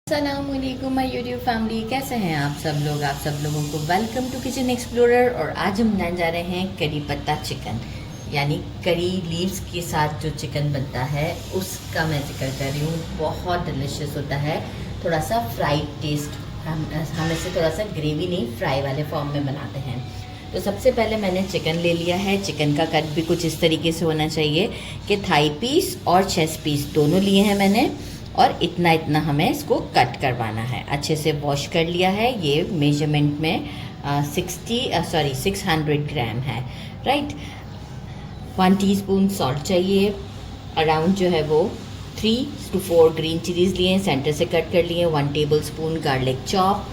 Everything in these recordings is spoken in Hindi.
अस्सलामुअलैकुम माय यूट्यूब फैमिली, कैसे हैं आप सब लोग। आप सब लोगों को वेलकम टू किचन एक्सप्लोरर। और आज हम बनाने जा रहे हैं करी पत्ता चिकन, यानी करी लीव्स के साथ जो चिकन बनता है उसका मैं जिक्र कर रही हूँ। बहुत डिलीशियस होता है, थोड़ा सा फ्राइड टेस्ट। हम इसे थोड़ा सा ग्रेवी नहीं, फ्राई वाले फॉर्म में बनाते हैं। तो सबसे पहले मैंने चिकन ले लिया है। चिकन का कट भी कुछ इस तरीके से होना चाहिए कि थाई पीस और चेस्ट पीस दोनों लिए हैं मैंने, और इतना इतना हमें इसको कट करवाना है। अच्छे से वॉश कर लिया है। ये मेजरमेंट में 600 ग्राम है, राइट। 1 टीस्पून सॉल्ट चाहिए। अराउंड जो है वो 3 to 4 ग्रीन चिलीज़ लिए, सेंटर से कट कर लिए। 1 टेबलस्पून गार्लिक चॉप,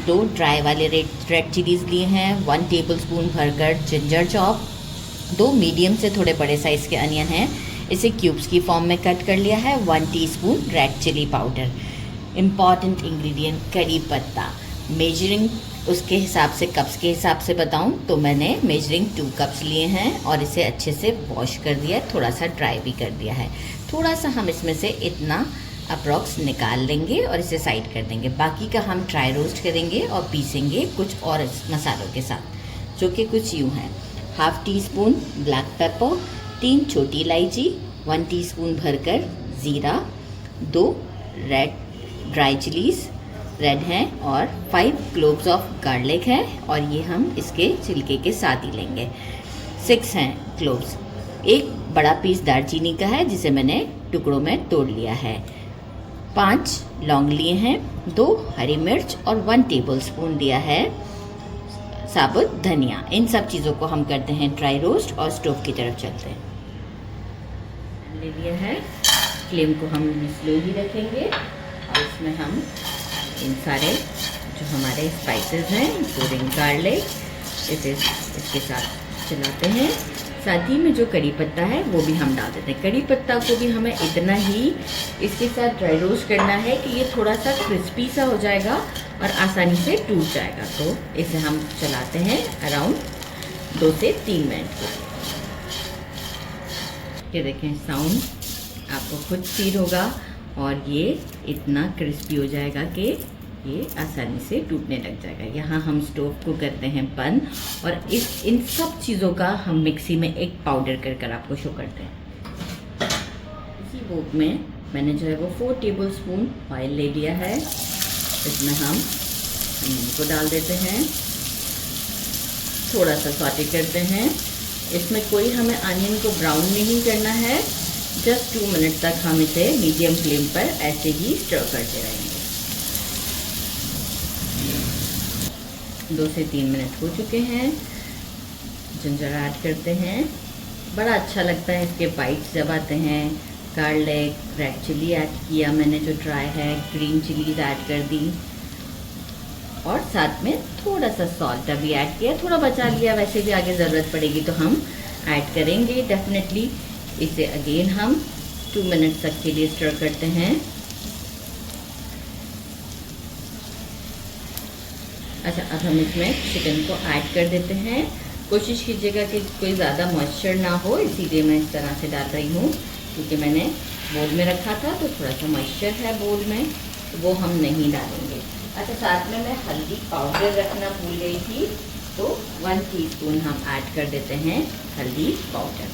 2 ड्राई वाले रेड चिलीज़ लिए हैं। 1 टेबलस्पून भरकर जिंजर चॉप, 2 मीडियम से थोड़े बड़े साइज़ के अनियन हैं, इसे क्यूब्स की फॉर्म में कट कर लिया है। 1 teaspoon red chilli powder. Important ingredient curry पत्ता। मेजरिंग उसके हिसाब से, कप्स के हिसाब से बताऊं तो मैंने मेजरिंग 2 कप्स लिए हैं और इसे अच्छे से वॉश कर दिया है, थोड़ा सा ड्राई भी कर दिया है। थोड़ा सा हम इसमें से इतना अप्रॉक्स निकाल लेंगे और इसे साइड कर देंगे। बाकी का हम ड्राई रोस्ट करेंगे और पीसेंगे कुछ और मसालों के साथ, जो कि कुछ यूँ हैं। 1/2 टीस्पून ब्लैक पेपर, 3 छोटी इलायची, 1 टीस्पून भरकर ज़ीरा, 2 रेड ड्राई चिलीज़ रेड हैं, और 5 क्लोव्स ऑफ गार्लिक है, और ये हम इसके छिलके के साथ ही लेंगे। 6 हैं क्लोव्स। 1 बड़ा पीस दालचीनी का है जिसे मैंने टुकड़ों में तोड़ लिया है। 5 लौंग लिए हैं, 2 हरी मिर्च और 1 टेबलस्पून लिया है साबुत धनिया। इन सब चीज़ों को हम करते हैं ड्राई रोस्ट और स्टोव की तरफ चलते हैं। ले लिया है, फ्लेम को हम स्लो ही रखेंगे और इसमें हम इन सारे जो हमारे स्पाइसेस हैं, इंक्लूडिंग गार्लिक, इसे इसके साथ चलाते हैं। साथ ही में जो करी पत्ता है वो भी हम डाल देते हैं। करी पत्ता को भी हमें इतना ही इसके साथ ड्राई रोस्ट करना है कि ये थोड़ा सा क्रिस्पी सा हो जाएगा और आसानी से टूट जाएगा। तो इसे हम चलाते हैं अराउंड 2 से 3 मिनट के लिए। ये देखें, साउंड आपको खुद फील होगा और ये इतना क्रिस्पी हो जाएगा कि ये आसानी से टूटने लग जाएगा। यहाँ हम स्टोव को करते हैं बंद और इन सब चीज़ों का हम मिक्सी में एक पाउडर कर आपको शो करते हैं। इसी बोक में मैंने जो है वो 4 टेबलस्पून ऑयल ले लिया है। इसमें हम इनको डाल देते हैं, थोड़ा सा सॉटे करते हैं। इसमें कोई हमें अनियन को ब्राउन नहीं करना है, जस्ट 2 मिनट तक हम इसे मीडियम फ्लेम पर ऐसे ही स्टर करते रहेंगे। 2 से 3 मिनट हो चुके हैं। जिंजर ऐड करते हैं, बड़ा अच्छा लगता है इसके बाइट्स जब आते हैं। गार्लिक, रेड चिली ऐड किया मैंने जो ड्राई है, ग्रीन चिलीज ऐड कर दी, और साथ में थोड़ा सा सॉल्ट अभी ऐड किया, थोड़ा बचा लिया, वैसे भी आगे ज़रूरत पड़ेगी तो हम ऐड करेंगे डेफिनेटली। इसे अगेन हम 2 मिनट तक के लिए स्टर करते हैं। अच्छा, अब हम इसमें चिकन को ऐड कर देते हैं। कोशिश कीजिएगा कि कोई ज़्यादा मॉइस्चर ना हो, इसीलिए मैं इस तरह से डाल रही हूँ, क्योंकि मैंने बोल में रखा था तो थोड़ा सा मॉइस्चर है बोल में, तो वो हम नहीं डालेंगे। अच्छा, साथ में मैं हल्दी पाउडर रखना भूल गई थी, तो 1 टीस्पून हम ऐड कर देते हैं हल्दी पाउडर,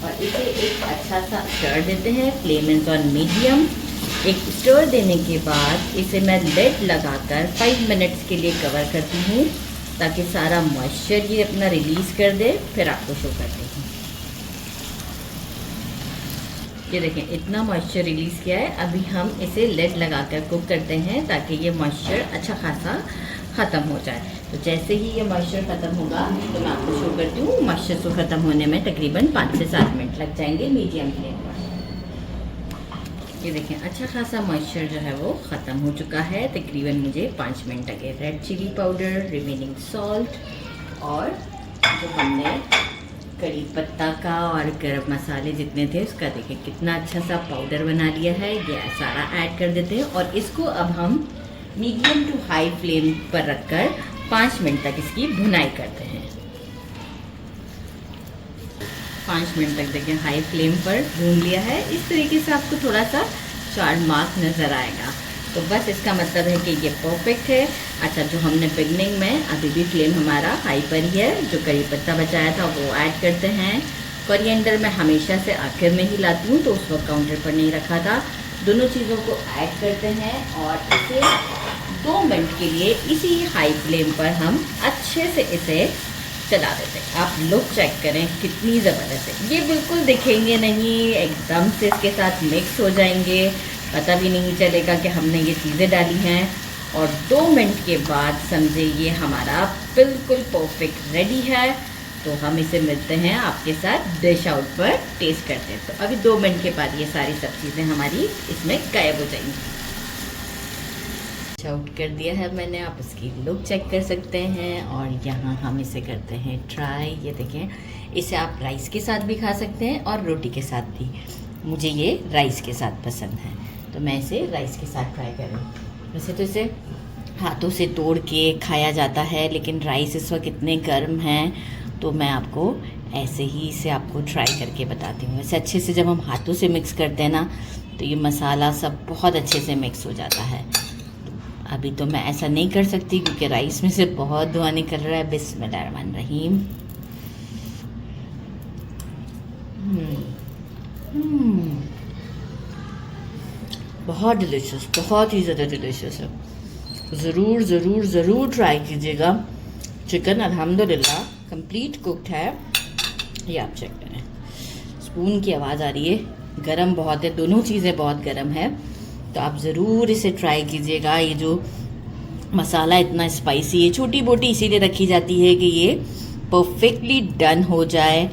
और इसे एक अच्छा सा स्टर देते हैं। Flame is on medium. एक स्टर देने के बाद इसे मैं लिड लगाकर 5 मिनट्स के लिए कवर करती हूँ, ताकि सारा मॉइस्चर ये अपना रिलीज़ कर दे। फिर आपको शो करती हूँ। ये देखें, इतना मॉइस्चर रिलीज़ किया है। अभी हम इसे लिड लगाकर कुक करते हैं ताकि ये मॉइस्चर अच्छा खासा ख़त्म हो जाए। तो जैसे ही ये मॉइस्चर ख़त्म होगा तो मैं आपको शो करती हूँ। मॉइस्चर को ख़त्म होने में तकरीबन 5 से 7 मिनट लग जाएंगे मीडियम फ्लेम पर। ये देखें, अच्छा खासा मॉइस्चर जो है वो ख़त्म हो चुका है। तकरीबन मुझे 5 मिनट लगे। Red chilli powder, remaining salt, और जो हमने करी पत्ता का और गरम मसाले जितने थे उसका देखें कितना अच्छा सा पाउडर बना लिया है। ये सारा ऐड कर देते हैं और इसको अब हम मीडियम टू हाई फ्लेम पर रखकर 5 मिनट तक इसकी भुनाई करते हैं। 5 मिनट तक देखें हाई फ्लेम पर भून लिया है। इस तरीके से आपको थोड़ा सा चाट मार्क नज़र आएगा। तो तो बस इसका मतलब है कि ये परफेक्ट है। अच्छा, जो हमने बिगनिंग में अभी भी फ्लेम हमारा हाई पर ही है, जो करी पत्ता बचाया था वो ऐड करते हैं। कोरिएंडर मैं हमेशा से आखिर में ही लाती हूँ, तो उस वक्त काउंटर पर नहीं रखा था। दोनों चीज़ों को ऐड करते हैं और इसे 2 मिनट के लिए इसी हाई फ्लेम पर हम अच्छे से इसे चला देते हैं। आप लुक चेक करें कितनी ज़बरदस्त है। ये बिल्कुल दिखेंगे नहीं, एकदम से इसके साथ मिक्स हो जाएंगे, पता भी नहीं चलेगा कि हमने ये चीज़ें डाली हैं। और 2 मिनट के बाद समझे ये हमारा बिल्कुल परफेक्ट रेडी है। तो हम इसे मिलते हैं आपके साथ डिश आउट पर टेस्ट करते हैं। तो अभी 2 मिनट के बाद ये सारी सब चीज़ें हमारी इसमें गायब हो जाएंगी। डिश आउट कर दिया है मैंने, आप इसकी लुक चेक कर सकते हैं। और यहाँ हम इसे करते हैं ट्राई। ये देखें, इसे आप राइस के साथ भी खा सकते हैं और रोटी के साथ भी। मुझे ये राइस के साथ पसंद है, तो मैं इसे राइस के साथ ट्राई कर रही हूँ। वैसे तो इसे हाथों से तोड़ के खाया जाता है, लेकिन राइस इस वक्त इतने गर्म हैं, तो मैं आपको ऐसे ही इसे आपको ट्राई करके बताती हूँ। वैसे अच्छे से जब हम हाथों से मिक्स करते हैं ना, तो ये मसाला सब बहुत अच्छे से मिक्स हो जाता है। अभी तो मैं ऐसा नहीं कर सकती क्योंकि राइस में से बहुत धुआं निकल रहा है। बिस्मिल्लाहिर्रहमानिर्रहीम। बहुत डिलीशियस, बहुत ही ज़्यादा डिलीशियस है। ज़रूर ज़रूर ज़रूर ट्राई कीजिएगा। चिकन अल्हम्दुलिल्लाह कंप्लीट कुक्ड है। ये आप चेक करें, स्पून की आवाज़ आ रही है। गरम बहुत है, दोनों चीज़ें बहुत गरम है, तो आप ज़रूर इसे ट्राई कीजिएगा। ये जो मसाला इतना स्पाइसी है, छोटी बोटी इसीलिए रखी जाती है कि ये परफेक्टली डन हो जाए।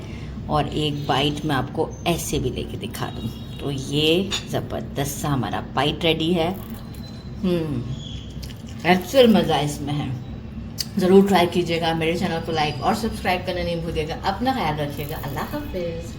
और एक बाइट मैं आपको ऐसे भी लेके दिखा दूँ, तो ये ज़बरदस्त सा हमारा बाइट रेडी है। एक्चुअल मज़ा इसमें है। ज़रूर ट्राई कीजिएगा। मेरे चैनल को लाइक और सब्सक्राइब करना नहीं भूलिएगा। अपना ख्याल रखिएगा। अल्लाह हाफिज़।